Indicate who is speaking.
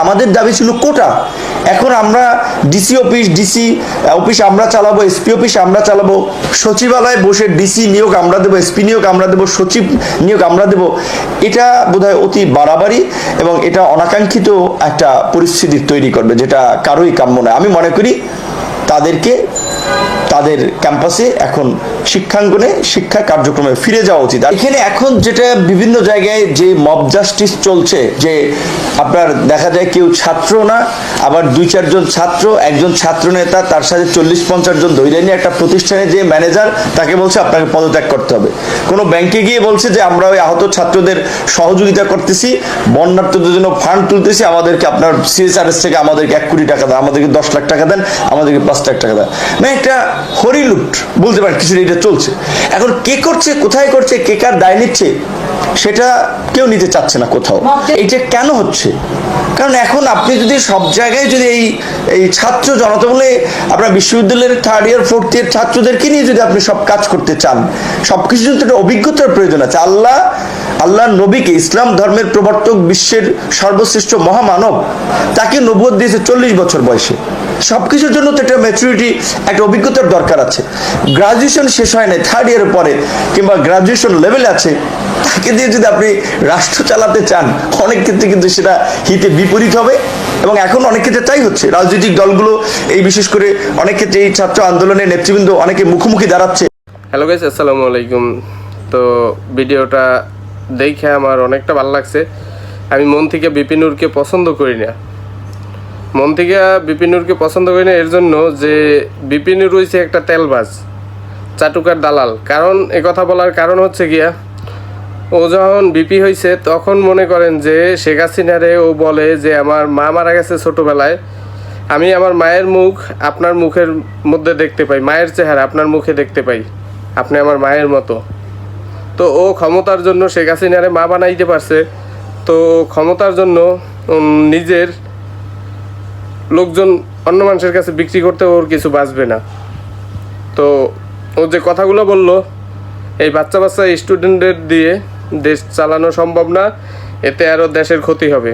Speaker 1: আমাদের দাবি ছিল কোটা। এখন আমরা ডিসি অফিস আমরা চালাবো, এসপি অফিস আমরা চালাবো, সচিবালয়ে বসে ডিসি নিয়োগ আমরা দেবো, এসপি নিয়োগ আমরা দেবো, সচিব নিয়োগ আমরা দেবো। এটা বোধহয় অতি বাড়াবাড়ি এবং এটা অনাকাঙ্ক্ষিত একটা পরিস্থিতি তৈরি করবে, যেটা কারোই কাম্য নয়। আমি মনে করি তাদেরকে তাদের ক্যাম্পাসে এখন শিক্ষাঙ্গনে শিক্ষা কার্যক্রমে ফিরে যাওয়া উচিত। এখানে এখন যেটা বিভিন্ন জায়গায় যে মব জাস্টিস চলছে, যে আপনার দেখা যায় কেউ ছাত্র না, আবার 2-4 জন ছাত্র, একজন ছাত্র নেতা, তার সাথে 40-50 জন ধরে নিয়ে একটা প্রতিষ্ঠানে যে ম্যানেজার তাকে বলছে আপনাকে পদত্যাগ করতে হবে। কোনো ব্যাংকে গিয়ে বলছে যে আমরা ওই আহত ছাত্রদের সহযোগিতা করতেছি, বন্যার্থদের জন্য ফান্ড তুলতেছি, আমাদেরকে আপনার CSRS থেকে আমাদেরকে 1 কোটি টাকা দেন, আমাদেরকে 10 লাখ টাকা দেন, আমাদেরকে 5 লাখ টাকা দেন। মানে একটা হরিলুট বলতে পারেন, কিছু এটা চলছে। এখন কে করছে, কোথায় করছে, কে কার দায় নিচ্ছে, সেটা কেউ নিতে চাচ্ছে না কোথাও। এইটা কেন হচ্ছে? কারণ এখন আপনি যদি সব জায়গায় যদি এই ছাত্র জনতা বলে আপনার বিশ্ববিদ্যালয়ের 3rd ইয়ার 4th ইয়ার ছাত্রদেরকে নিয়ে যদি আপনি সব কাজ করতে চান, সবকিছু জন্য একটা অভিজ্ঞতার প্রয়োজন আছে। আল্লাহ নবীকে, ইসলাম ধর্মের প্রবর্তক, বিশ্বের সর্বশ্রেষ্ঠ মহামানব, তাকে নবুয়ত দিয়েছে 40 বছর বয়সে। সবকিছুর জন্য তো একটা ম্যাচুরিটি, একটা অভিজ্ঞতার দরকার আছে। গ্রাজুয়েশন শেষ হয় না, 3rd ইয়ারের পরে কিংবা গ্রাজুয়েশন লেভেলে আছে, তাকে দিয়ে যদি আপনি রাষ্ট্র চালাতে চান, অনেক ক্ষেত্রে কিন্তু সেটা হিতে বিপরীত হবে। এবং এখন অনেক ক্ষেত্রে তাই হচ্ছে। রাজনৈতিক দলগুলো এই বিশেষ করে অনেক ক্ষেত্রে এই ছাত্র আন্দোলনের নেতৃবৃন্দ অনেকে মুখোমুখি দাঁড়াচ্ছে।
Speaker 2: হ্যালো গাইস, আসসালামু আলাইকুম। তো ভিডিওটা দেখে আমার অনেকটা ভালো লাগছে। আমি মন থেকে বিপি নূরকে পছন্দ করি না, পছন্দ করি না এর জন্য যে বিপি নূর হয়েছে একটা তেলবাজ, চাটুকার দালাল। কারণ এ কথা বলার কারণ হচ্ছে গিয়া, ও যখন বিপি হয়েছে তখন মনে করেন যে শেখ হাসিনারে ও বলে যে আমার মা মারা গেছে ছোটোবেলায়, আমি আমার মায়ের মুখ আপনার মুখের মধ্যে দেখতে পাই, মায়ের চেহারা আপনার মুখে দেখতে পাই, আপনি আমার মায়ের মতো। তো ও ক্ষমতার জন্য শেখ হাসিনারে মা বানাইতে পারছে। তো ক্ষমতার জন্য নিজের লোকজন অন্য মানুষের কাছে বিক্রি করতে ওর কিছু বাঁচবে না। তো ও যে কথাগুলো বললো, এই বাচ্চা স্টুডেন্টদের দিয়ে দেশ চালানো সম্ভব না, এতে আরও দেশের ক্ষতি হবে।